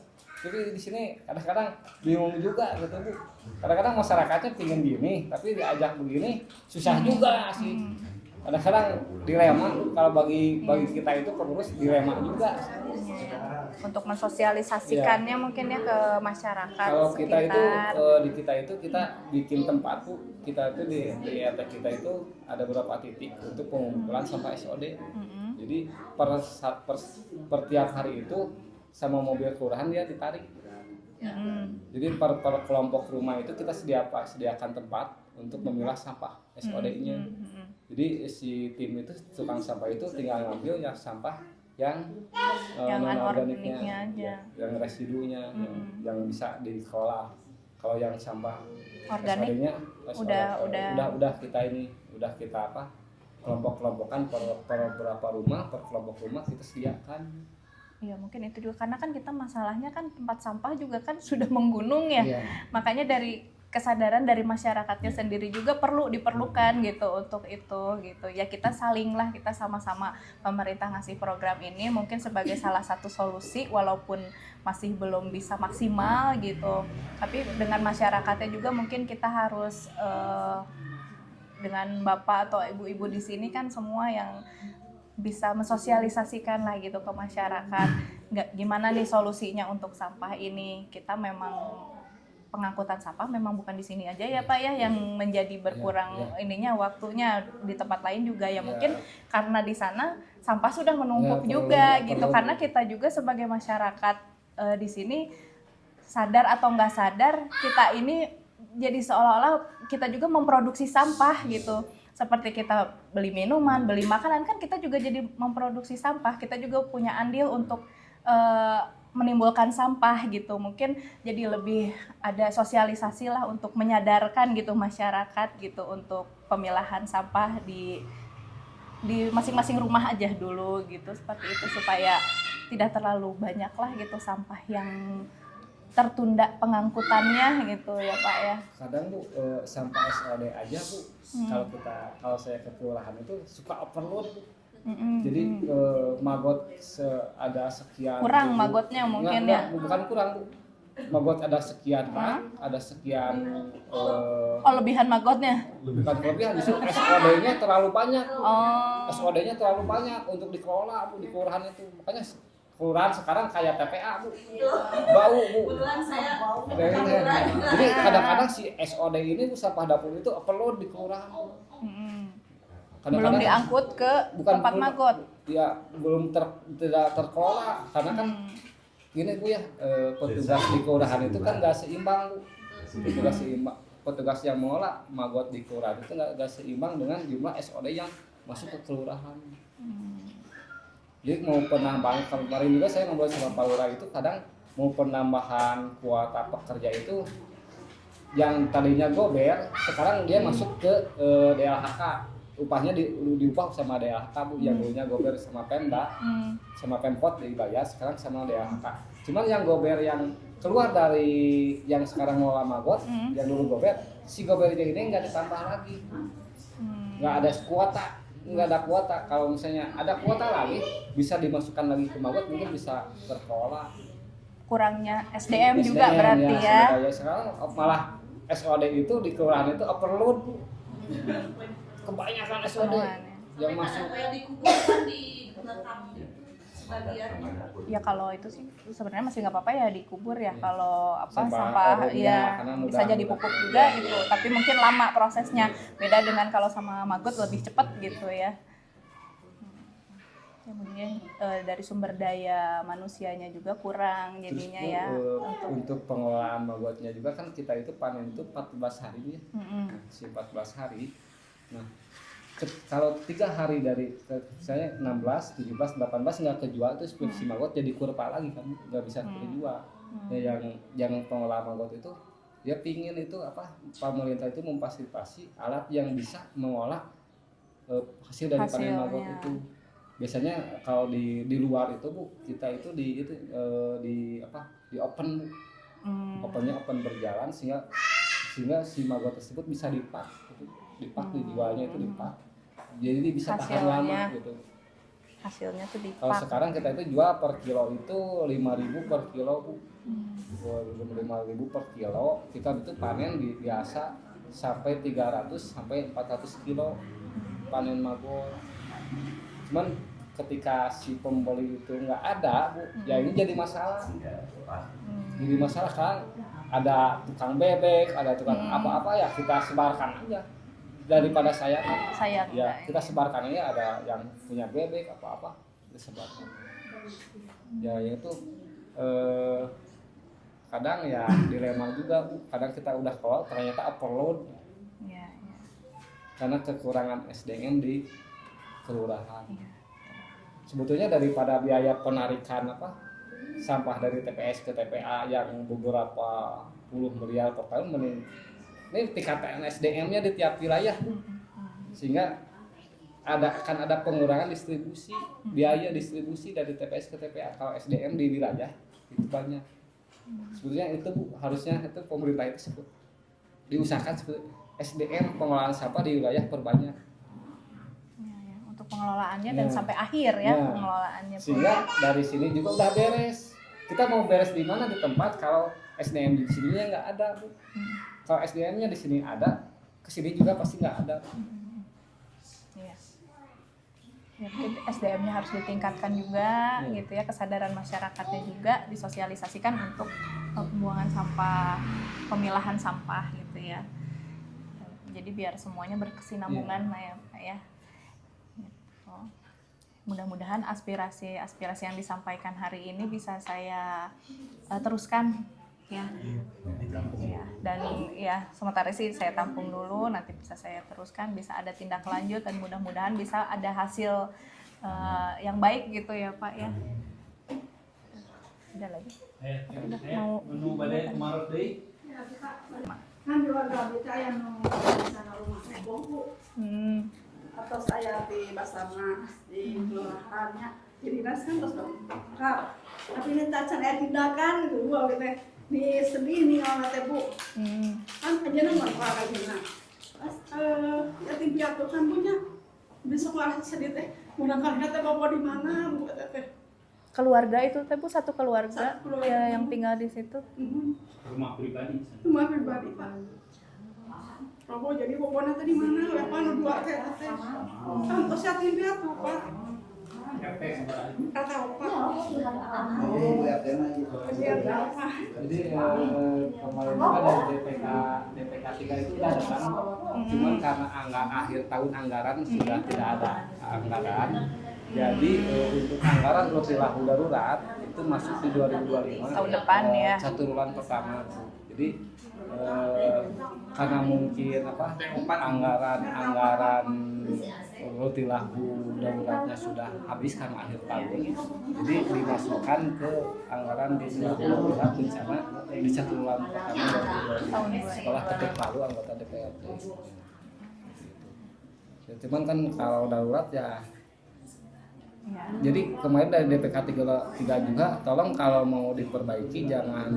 Jadi di sini kadang-kadang bingung juga gitu Bu. Kadang-kadang masyarakatnya pingin gini, tapi diajak begini susah juga sih. Kadang-kadang dilema kalau bagi kita itu pengurus dilema juga. Untuk mensosialisasikannya mungkin ya ke masyarakat. Kalau kita sekitar. di kita itu kita bikin tempat Bu. Kita itu di RT kita itu ada beberapa titik untuk pengumpulan sampah SOD. Jadi per tiap hari itu sama mobil kelurahan dia ditarik. Jadi per kelompok rumah itu kita sediakan tempat untuk memilah sampah SOD-nya. Jadi si tim itu tukang sampah itu tinggal ngambil yang sampah yang non-organiknya aja, yang residunya, yang bisa dikelola. Kalau yang sampah organik udah kita kelompok-kelompokan per berapa rumah, per kelompok rumah kita sediakan. Iya mungkin itu juga karena kan kita masalahnya kan tempat sampah juga kan sudah menggunung ya. Makanya dari kesadaran dari masyarakatnya sendiri juga diperlukan gitu untuk itu gitu. Ya kita sama-sama pemerintah ngasih program ini mungkin sebagai salah satu solusi walaupun masih belum bisa maksimal gitu. Tapi dengan masyarakatnya juga mungkin kita harus dengan Bapak atau ibu-ibu di sini kan semua yang bisa mensosialisasikan lah gitu ke masyarakat gimana nih solusinya untuk sampah ini. Kita memang pengangkutan sampah memang bukan di sini aja ya Pak ya yang menjadi berkurang ininya waktunya, di tempat lain juga ya mungkin karena di sana sampah sudah menumpuk juga gitu, karena kita juga sebagai masyarakat di sini sadar atau nggak sadar kita ini jadi seolah-olah kita juga memproduksi sampah gitu. Seperti kita beli minuman, beli makanan, kan kita juga jadi memproduksi sampah. Kita juga punya andil untuk menimbulkan sampah gitu. Mungkin jadi lebih ada sosialisasi lah untuk menyadarkan gitu masyarakat gitu untuk pemilahan sampah di masing-masing rumah aja dulu gitu. Seperti itu supaya tidak terlalu banyak lah gitu sampah yang tertunda pengangkutannya gitu ya Pak ya. Kadang Bu, sampah SOD aja Bu, kalau saya ke kelurahan itu suka overload Bu. Jadi magot ada sekian kurang ribu. magotnya mungkin ya. Bukan kurang Bu, magot ada sekian rak, ada sekian lebihan magotnya. Bukan kelebihan, justru SOD-nya terlalu banyak. SOD-nya terlalu banyak untuk dikelola Bu di kelurahan itu. Makanya kelurahan sekarang kayak TPA Bu, bau Bu. Jadi kadang-kadang si SOD ini Bu, sampah dapur itu overload di kelurahan. Belum diangkut ke tempat magot. Ya belum tidak terkelola karena kan gini Bu ya, petugas di kelurahan itu kan nggak seimbang Bu. Petugas yang mengolah magot di kelurahan itu nggak seimbang dengan jumlah SOD yang masuk ke kelurahan. Jadi mau penambahan, kemarin juga saya ngobrol sama Pak Lurah itu kadang mau penambahan kuota pekerja itu yang tadinya gober sekarang dia masuk ke DLHK, upahnya diupah sama DLHK Bu, yang dulunya gober sama Pemda sama Pemkot dibayar, sekarang sama DLHK. Cuman yang gober yang keluar dari yang sekarang mau magot, yang dulu gober, si gobernya ini nggak ditambah lagi, nggak ada kuota. Nggak ada kuota. Kalau misalnya ada kuota lagi bisa dimasukkan lagi ke magot, mungkin bisa terkelola. Kurangnya SDM juga berarti ya. Sekarang malah SOD itu di kelurahan itu overload. Kebanyakan SOD yang masuk. Ya kalau itu sih sebenarnya masih nggak apa-apa ya dikubur ya, kalau sampah ya bisa jadi pupuk juga gitu, tapi mungkin lama prosesnya, beda dengan kalau sama magot lebih cepat gitu ya. Kemudian dari sumber daya manusianya juga kurang jadinya ya. Untuk pengelolaan magotnya juga kan kita itu panen itu 14 hari ya. Si 14 hari. Nah, kalau 3 hari dari misalnya 16, 17, 18 nggak kejual itu si magot jadi kurpa lagi kan, nggak bisa terjual. Ya, yang pengelola magot itu dia pingin itu pemerintah itu memfasilitasi alat yang bisa mengolah hasil dari panen magot itu. Biasanya kalau di luar itu Bu, kita itu di open Bu. Open berjalan sehingga si magot tersebut bisa dipak dijualnya itu dipak. Jadi bisa tahan lama gitu. Hasilnya tuh dipak. Kalau sekarang kita itu jual per kilo itu 5.000 per kilo Bu. 5.000 per kilo. Kita itu panen biasa sampai 300 sampai 400 kilo panen magot. Cuman ketika si pembeli itu nggak ada Bu, ya ini jadi masalah. Jadi masalah kan ada tukang bebek, ada tukang apa-apa ya kita sebarkan aja. Daripada sayang ya kita sebarkan aja, ada yang punya bebek apa-apa kita sebarkan. Ya itu kadang ya dilema juga Bu. Kadang kita udah keluar ternyata overload. Karena kekurangan SDM di kelurahan. Sebetulnya daripada biaya penarikan sampah dari TPS ke TPA yang beberapa puluh miliar per tahun, mending ini tingkatan SDM-nya di tiap wilayah, sehingga akan ada pengurangan distribusi, biaya distribusi dari TPS ke TPA. Kalau SDM di wilayah itu banyak. Sebetulnya itu Bu, harusnya itu pemerintah itu diusahakan SDM pengelolaan sampah di wilayah perbanyak. Untuk pengelolaannya dan sampai akhir ya pengelolaannya. Sehingga dari sini juga udah beres. Kita mau beres di mana, di tempat kalau SDM di sininya nggak ada Bu. Kalau SDM-nya di sini ada, ke sini juga pasti nggak ada. Ya, mungkin SDM-nya harus ditingkatkan juga gitu ya, kesadaran masyarakatnya juga disosialisasikan untuk pembuangan sampah, pemilahan sampah gitu ya. Jadi biar semuanya berkesinambungan lah ya Pak ya. Gitu. Mudah-mudahan aspirasi yang disampaikan hari ini bisa saya teruskan ya. Ya, dan ya sementara sih saya tampung dulu, nanti bisa saya teruskan, bisa ada tindak lanjut dan mudah-mudahan bisa ada hasil yang baik gitu ya Pak ya. Ada lagi? Udah mau menu badai kemarin deh. Kan di warga saya di sana rumah bongku atau saya di Basarnas di kelurahannya di dinas kan terus bongkar, tapi ini tak ada tindakan gua gitu di sedih nih orang teh Bu kan aja nama orang aja pas yatim piatu kan punya besok lah sedih teh mudah-mudahan teh bapak di mana Bu teh keluarga itu teh Bu, satu keluarga ya yang tinggal di situ. Rumah pribadi. Rumah pribadi Pak. Robo jadi bobona tadi mana? Apa nu dua teh teh. Kan tos yatim piatu Pak. Kata Pak. Jadi kemarin juga dari DPK 3 itu sudah datang, cuman karena akhir tahun anggaran sudah tidak ada anggaran. Jadi untuk anggaran Rotilahu darurat itu masuk di 2025 tahun depan ya. 1 bulan pertama. Jadi karena mungkin anggaran Rotilahu daruratnya sudah habis karena akhir tahun, jadi dimasukkan ke anggaran di darurat bencana di 1 bulan pertama 2025 setelah ketuk palu anggota DPRD. Ya, cuman kan kalau darurat ya. Jadi kemarin dari DPK 3 juga, tolong kalau mau diperbaiki jangan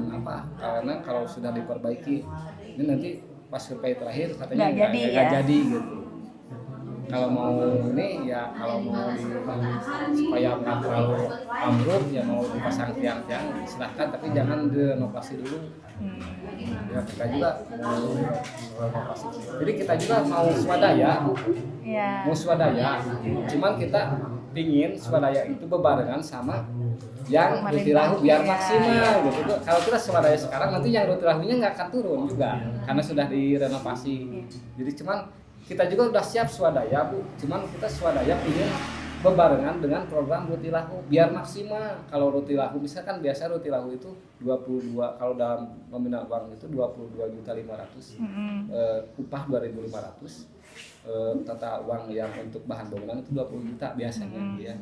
karena kalau sudah diperbaiki ini nanti pas survei terakhir katanya nggak jadi gitu. Kalau mau ini ya kalau mau supaya nggak terlalu ambruk ya mau dipasang tiang-tiang silahkan, tapi jangan direnovasi dulu. Ya kita juga mau renovasi. Jadi kita juga mau swadaya, cuman kita ingin swadaya itu bebarengan sama yang Rotilahu biar maksimal gitu. Kalau kita swadaya sekarang nanti yang Rotilahunya nggak akan turun juga karena sudah direnovasi. Jadi cuman kita juga udah siap swadaya Bu, cuman kita swadaya ingin bebarengan dengan program Rotilahu biar maksimal. Kalau Rotilahu misalkan biasa Rotilahu itu 22, kalau dalam nominal uang itu 22.500.000, upah 2.500. Tata uang yang untuk bahan bangunan itu 20 juta biasanya ya.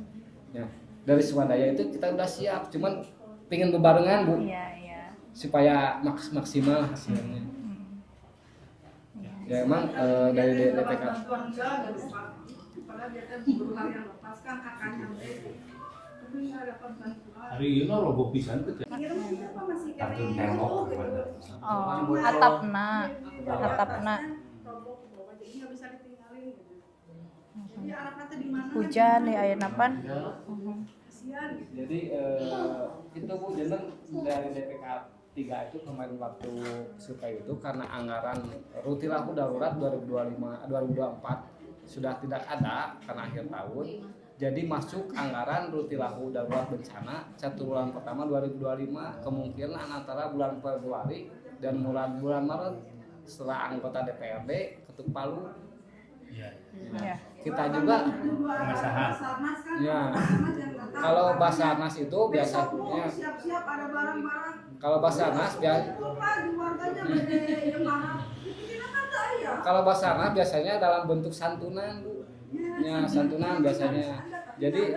Ya. Dari swadaya itu kita udah siap, cuman pingin bebarengan Bu, supaya maksimal hasilnya. Ya emang dari DPK. Hari ini roboh pisan tuh. Atapna. Hujan ya aya napan. Jadi itu Bu jeneng dari DPK 3 itu kemarin waktu survei itu karena anggaran Rotilahu darurat 2024 sudah tidak ada karena akhir tahun. Jadi masuk anggaran Rotilahu darurat bencana 1 bulan pertama 2025, kemungkinan antara bulan Februari dan bulan Maret setelah anggota DPRD ketuk palu. Ya. Kita juga pengesahan. Ya. Kalau Basarnas itu biasanya kalau Basarnas biasanya dalam bentuk santunan Bu. Ya, santunan biasanya. Jadi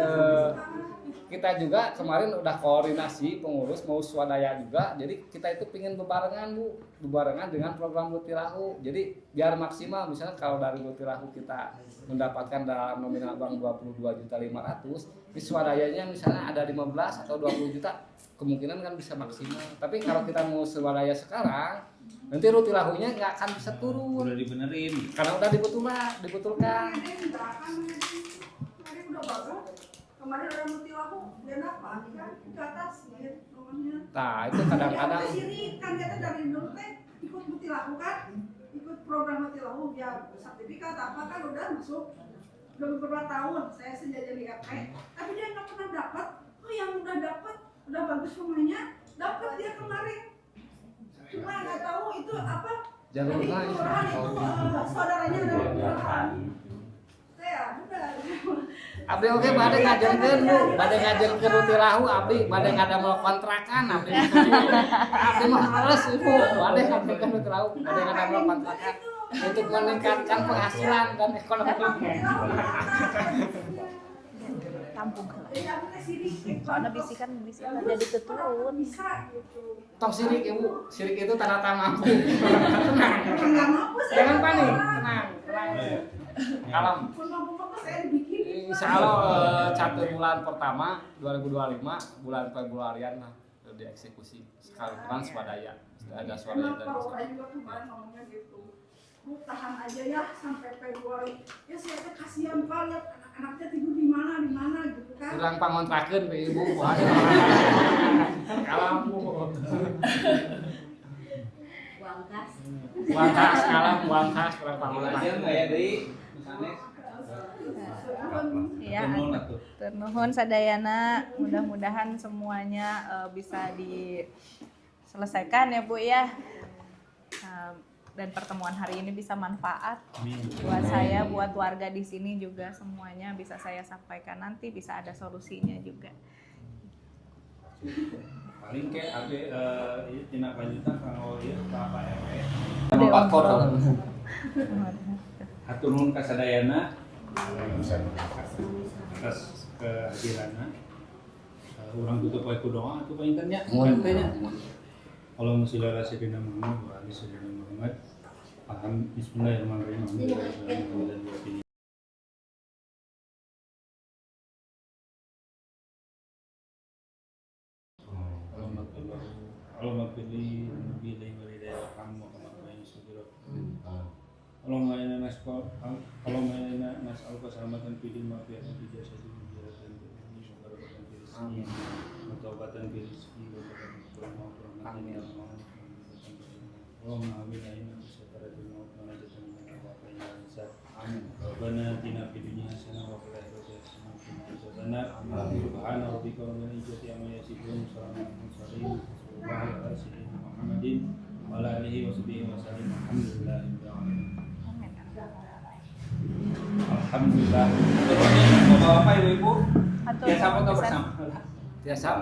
kita juga kemarin udah koordinasi pengurus mau swadaya juga, jadi kita itu pingin bebarengan Bu, bebarengan dengan program Rotilahu. Jadi biar maksimal, misalnya kalau dari Rotilahu kita mendapatkan dalam nominal uang 22.500.000, di swadayanya misalnya ada 15 atau 20 juta, kemungkinan kan bisa maksimal. Tapi kalau kita mau swadaya sekarang, nanti Rotilahunya nggak akan bisa turun. Udah dibenerin. Karena udah dibetulkan. Kemarin orang Rotilahu dan apa kan ke atas ya rumahnya. Nah itu kadang-kadang. Sini kan kita dari dulu teh ikut Rotilahu kan, ikut program Rotilahu biar sertifikat apa kan udah masuk. udah beberapa tahun saya senja jadi RT, tapi dia nggak pernah dapat. Oh yang udah dapat, udah bagus rumahnya, dapat dia kemarin. Cuma nggak tahu itu apa. Jalur Jadi lain. kelurahan itu saudaranya ada kelurahan. Saya udah. Abdi oke bade ngajarkeun Bu, bade ngajarkeun ruti lahu abdi bade ngadamel kontrakan abdi. Abdi mah harus Ibu, bade ngajarkeun ruti lahu, bade ngadamel kontrakan untuk meningkatkan penghasilan dan ekonomi. Tampung soalnya bisikan jadi keturun. Tong sirik Ibu, sirik itu tanda mampu. Tenang, jangan panik, tenang. Kalem. Insya Allah 1 bulan pertama 2025 bulan Februarian lah dieksekusi sekali peran swadaya. Ada swadaya dari Saya juga kemarin ngomongnya gitu. Bu tahan aja ya sampai Februari. Ya saya teh kasihan Pak lihat anak-anaknya tidur di mana gitu kan. kurang pangontrakeun ke Ibu. Kalem Bu. Uang kas kalem uang kas kurang pangontrakeun. Iya, atur nuhun sadayana. Mudah-mudahan semuanya bisa diselesaikan ya Bu ya. Dan pertemuan hari ini bisa manfaat buat saya, buat warga di sini juga semuanya bisa saya sampaikan nanti bisa ada solusinya juga. Paling kayak ada tindak lanjutan kalau ya Bapak RW. Pak foto. Hatur nuhun ka sadayana atas kehadiranna. Urang tutup wae ku doa atuh panjenengannya. Katanya. Allahumma sholli ala sayyidina Muhammad wa ali sayyidina Muhammad. Bismillahirrahmanirrahim. Allahumma pilih nabi walidayya rahmu wa kama yusbiru. Allahumma inna nas'aluka salamatan fid dunya wa fil akhirati jasadin dan barokatan fil rizqi wa taubatan fil rizqi wa rahmatan ya Allah. Allahumma amina inna bisataratil maut wa najatan min al-waqi' al-insad. Amin. Rabbana atina fid dunya hasanah wa fil akhirati hasanah wa qina adzabannar. Subhana rabbika rabbil izzati amma yasifun. Salamun alal mursalin. Muhammadin wa ala alihi wa sahbihi wa sallam. Alhamdulillahirabbil alamin. Alhamdulillah. Bapak Ibu, Hatur ya sama nuhun pisan. bersama. Biasa